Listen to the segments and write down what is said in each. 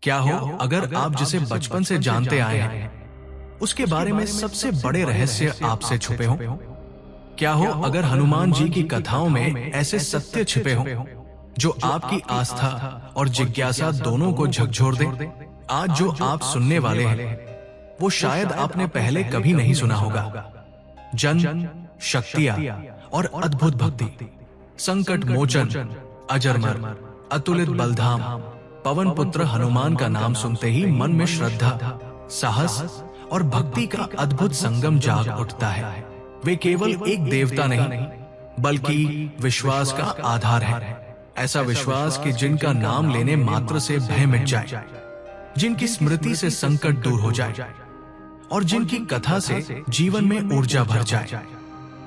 क्या हो अगर आप जिसे बचपन से जानते आए हैं उसके बारे में सबसे बड़े रहस्य आपसे छुपे हों? क्या हो अगर हनुमान जी की कथाओं में ऐसे सत्य छिपे हों जो आपकी आस्था और जिज्ञासा दोनों को झकझोर दे? आज जो आप सुनने वाले हैं वो शायद आपने पहले कभी नहीं सुना होगा। जन्म, शक्तियां और अद्भुत भक्ति, संकट मोचन, अजरमर, अतुलित बलधाम, पवन पुत्र हनुमान का नाम सुनते ही मन में श्रद्धा, साहस और भक्ति का अद्भुत संगम जाग उठता है। वे केवल एक देवता नहीं बल्कि विश्वास का आधार है। ऐसा विश्वास कि जिनका नाम लेने मात्र से भय मिट जाए, जिनकी स्मृति से संकट दूर हो जाए और जिनकी कथा से जीवन में ऊर्जा भर जाए।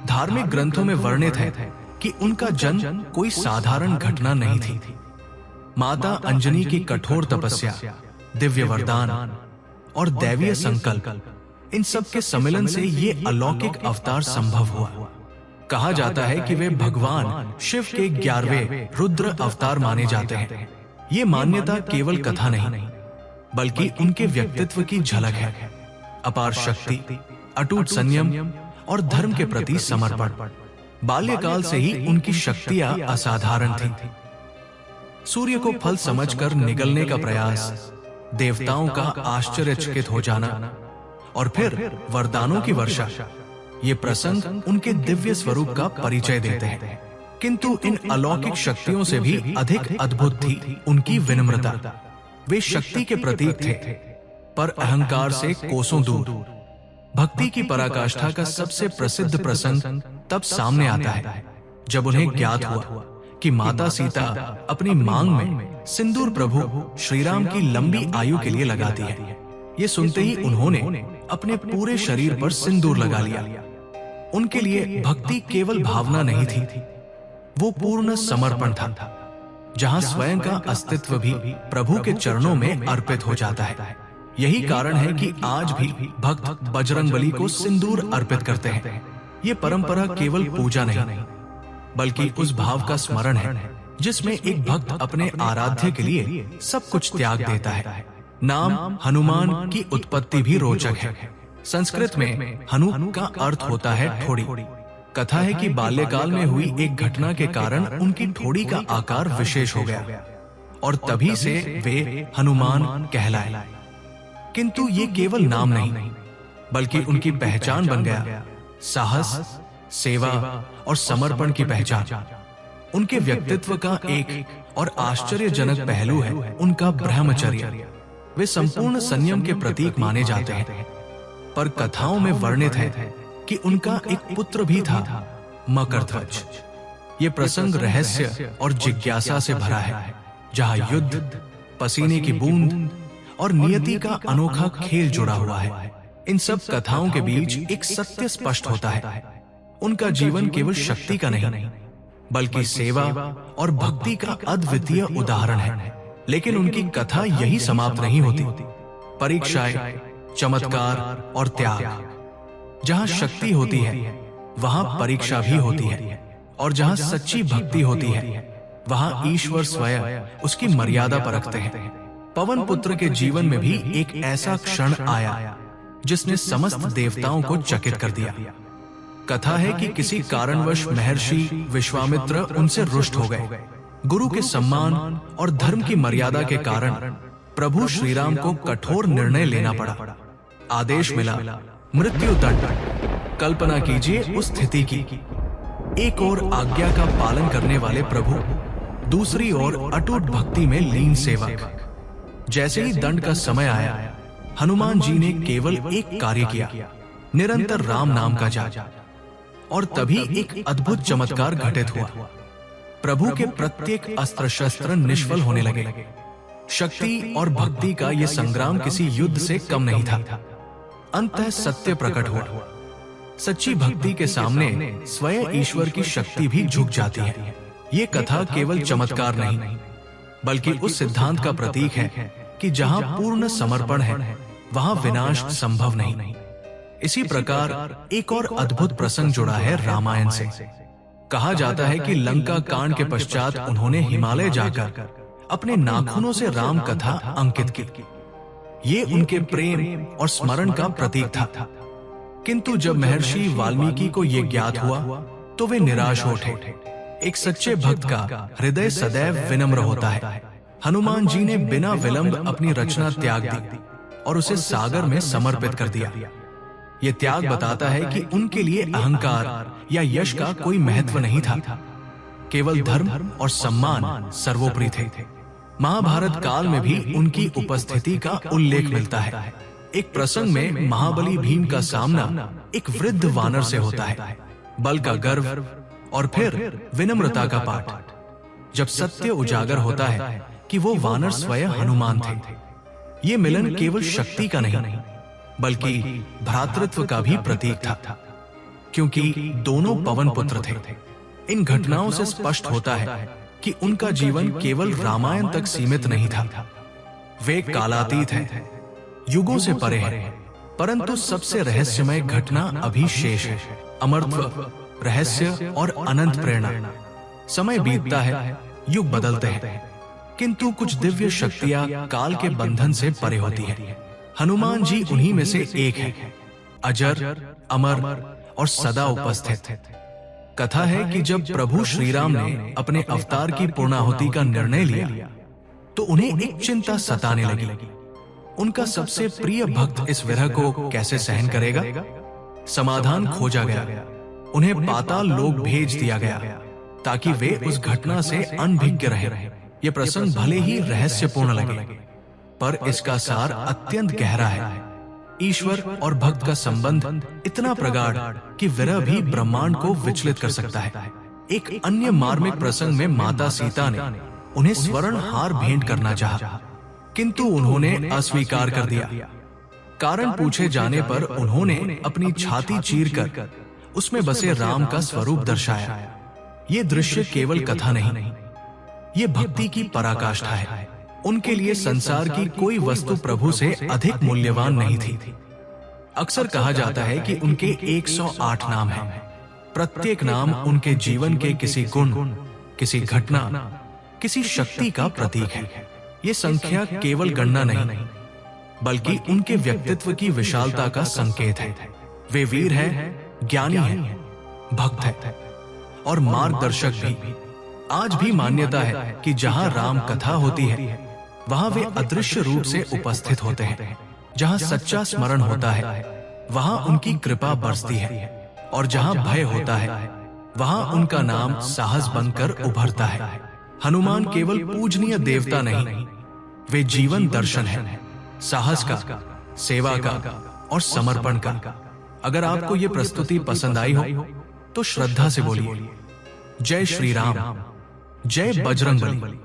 धार्मिक ग्रंथों में वर्णित है कि उनका जन्म कोई साधारण घटना नहीं थी। माता अंजनी की कठोर तपस्या, दिव्य वरदान और दैवीय संकल्प, इन सब के सम्मिलन से ये अलौकिक अवतार संभव हुआ। कहा जाता है कि वे भगवान शिव के 11वें रुद्र अवतार माने जाते हैं। ये मान्यता केवल कथा नहीं बल्कि उनके व्यक्तित्व की झलक है। अपार शक्ति, अटूट संयम और धर्म के प्रति समर्पण। बाल्यकाल से ही उनकी शक्तियां असाधारण थीं। सूर्य को फल समझकर निगलने का प्रयास, देवताओं का आश्चर्यचकित हो जाना और फिर वरदानों की वर्षा, ये प्रसंग उनके दिव्य स्वरूप का परिचय देते हैं। किंतु इन अलौकिक शक्तियों से भी अधिक अद्भुत थी उनकी विनम्रता। वे शक्ति के प्रतीक थे पर अहंकार से कोसों दूर। भक्ति की पराकाष्ठा का सबसे प्रसिद्ध प्रसंग तब सामने आता है जब उन्हें ज्ञात हुआ कि माता सीता अपनी मांग में सिंदूर प्रभु श्रीराम की लंबी आयु के लिए लगाती है। ये सुनते ही उन्होंने अपने पूरे शरीर पर सिंदूर लगा लिया। उनके लिए भक्ति केवल भावना नहीं थी, वो पूर्ण समर्पण था, जहां स्वयं का अस्तित्व भी प्रभु के चरणों में अर्पित हो जाता है। यही कारण है कि आज भी भक्त बजरंगबली को सिंदूर अर्पित करते हैं। ये परंपरा केवल पूजा नहीं बल्कि उस भाव का स्मरण है जिसमें एक भक्त अपने आराध्य के लिए सब कुछ त्याग देता है। नाम हनुमान की उत्पत्ति भी रोचक है। संस्कृत में हनु का अर्थ होता है ठोड़ी। कथा है कि बाल्यकाल में हुई एक घटना के कारण उनकी ठोड़ी का आकार विशेष हो गया और तभी से वे हनुमान कहलाए। किंतु ये केवल नाम नहीं बल्कि उनकी पहचान बन गया। साहस, सेवा और समर्पण की पहचान। उनके व्यक्तित्व का एक और आश्चर्यजनक पहलू है उनका ब्रह्मचर्य। वे संपूर्ण संयम के प्रतीक माने जाते हैं, पर कथाओं में वर्णित है कि उनका एक पुत्र भी था, मकरध्वज। ये प्रसंग रहस्य और जिज्ञासा से भरा है, जहां युद्ध, पसीने की बूंद और नियति का अनोखा खेल जुड़ा हुआ है। इन सब कथाओं के बीच एक सत्य स्पष्ट होता है, उनका जीवन केवल शक्ति का नहीं बल्कि सेवा और भक्ति का अद्वितीय उदाहरण है। लेकिन उनकी कथा यही समाप्त नहीं होती। परीक्षाएं, चमत्कार और त्याग। जहां शक्ति होती है वहां परीक्षा भी होती है, और जहां सच्ची भक्ति होती है वहां ईश्वर स्वयं उसकी मर्यादा परखते हैं। पवन पुत्र के जीवन में भी एक ऐसा क्षण आया जिसने समस्त देवताओं को चकित कर दिया। कथा है कि किसी कारणवश महर्षि विश्वामित्र उनसे रुष्ट हो गए। गुरु के सम्मान और धर्म की मर्यादा के कारण प्रभु श्रीराम को कठोर निर्णय लेना पड़ा। आदेश मिला, मृत्यु दंड। कल्पना कीजिए उस स्थिति की। एक ओर आज्ञा का पालन करने वाले प्रभु, दूसरी ओर अटूट भक्ति में लीन सेवक। जैसे ही दंड का समय आया, हनुमान जी ने केवल एक कार्य किया, निरंतर राम नाम का जाप। और तभी एक अद्भुत चमत्कार घटित हुआ। प्रभु के प्रत्येक अस्त्र शस्त्र निष्फल होने लगे। शक्ति और भक्ति का यह संग्राम किसी युद्ध से कम नहीं था। अंततः सत्य प्रकट हुआ। सच्ची भक्ति के सामने स्वयं ईश्वर की शक्ति भी झुक जाती है। ये कथा केवल चमत्कार नहीं बल्कि उस सिद्धांत का प्रतीक है कि जहां पूर्ण समर्पण है वहां विनाश संभव नहीं। इसी प्रकार एक और अद्भुत प्रसंग जुड़ा है रामायण से। कहा जाता है कि लंका कांड के पश्चात उन्होंने हिमालय जाकर अपने नाखूनों से राम कथा अंकित की। ये उनके प्रेम और स्मरण का प्रतीक था। किंतु जब महर्षि वाल्मीकि को यह ज्ञात हुआ तो वे निराश हो उठे। एक सच्चे भक्त का हृदय सदैव विनम्र होता है। हनुमान जी ने बिना विलंब अपनी रचना त्याग दी और उसे सागर में समर्पित कर दिया। यह त्याग बताता है कि उनके लिए अहंकार या यश का कोई महत्व नहीं था। केवल धर्म और सम्मान सर्वोपरि थे। महाभारत काल में भी उनकी उपस्थिति का उल्लेख मिलता है। एक प्रसंग में महाबली भीम का सामना एक वृद्ध वानर से होता है। बल का गर्व और फिर विनम्रता का पाठ। जब सत्य उजागर होता है कि वो वानर स्वयं हनुमान थे। ये मिलन केवल शक्ति का नहीं बल्कि भ्रातृत्व का भी प्रतीक था, क्योंकि दोनों पवन पुत्र थे। इन घटनाओं से स्पष्ट होता है कि उनका जीवन केवल रामायण तक सीमित नहीं था। वे कालातीत हैं, युगों से परे हैं, परंतु सबसे रहस्यमय घटना अभी शेष है। अमरत्व, रहस्य और अनंत प्रेरणा। समय बीतता है, युग बदलते हैं, किंतु कुछ दिव्य शक्तियां काल के बंधन से परे होती हैं। हनुमान जी उन्हीं में से एक हैं, अजर, अमर और सदा उपस्थित। कथा है कि जब प्रभु श्री राम ने अपने अवतार की पूर्णाहुति का निर्णय लिया तो उन्हें एक चिंता सताने लगी। उनका सबसे प्रिय भक्त इस विरह को कैसे सहन करेगा? समाधान खोजा गया। उन्हें पाताल लोक भेज दिया गया ताकि वे उस घटना से अनभिज्ञ रहे। यह प्रसंग भले ही रहस्यपूर्ण लगे, पर इसका सार अत्यंत गहरा है। ईश्वर और भक्त का संबंध इतना प्रगाढ़ कि विरह भी ब्रह्मांड को विचलित कर सकता है। एक अन्य मार्मिक प्रसंग में माता सीता ने उन्हें स्वर्ण हार भेंट करना चाहा, किंतु उन्होंने अस्वीकार कर दिया। कारण पूछे जाने पर उन्होंने अपनी छाती चीरकर उसमें बसे राम का स्वरूप दर्शाया। ये दृश्य केवल कथा नहीं, ये भक्ति की पराकाष्ठा है। उनके लिए संसार की कोई वस्तु प्रभु से अधिक मूल्यवान नहीं थी। अक्सर कहा जाता है कि उनके 108 नाम हैं। प्रत्येक नाम उनके जीवन के किसी गुण, किसी घटना, किसी शक्ति का प्रतीक है। ये संख्या केवल गणना नहीं बल्कि उनके व्यक्तित्व की विशालता का संकेत है। वे वीर हैं, ज्ञानी हैं, भक्त हैं और मार्गदर्शक भी। आज भी मान्यता है कि जहां राम कथा होती है वहां वे अदृश्य रूप से उपस्थित होते हैं। जहां सच्चा स्मरण होता है वहां उनकी कृपा बरसती है, और जहां भय होता है वहां उनका नाम साहस बनकर उभरता है। हनुमान केवल पूजनीय देवता नहीं, वे जीवन दर्शन है, साहस का, सेवा का और समर्पण का। अगर आपको ये प्रस्तुति पसंद आई हो तो श्रद्धा से बोलिए जय श्री राम, जय बजरंगबली।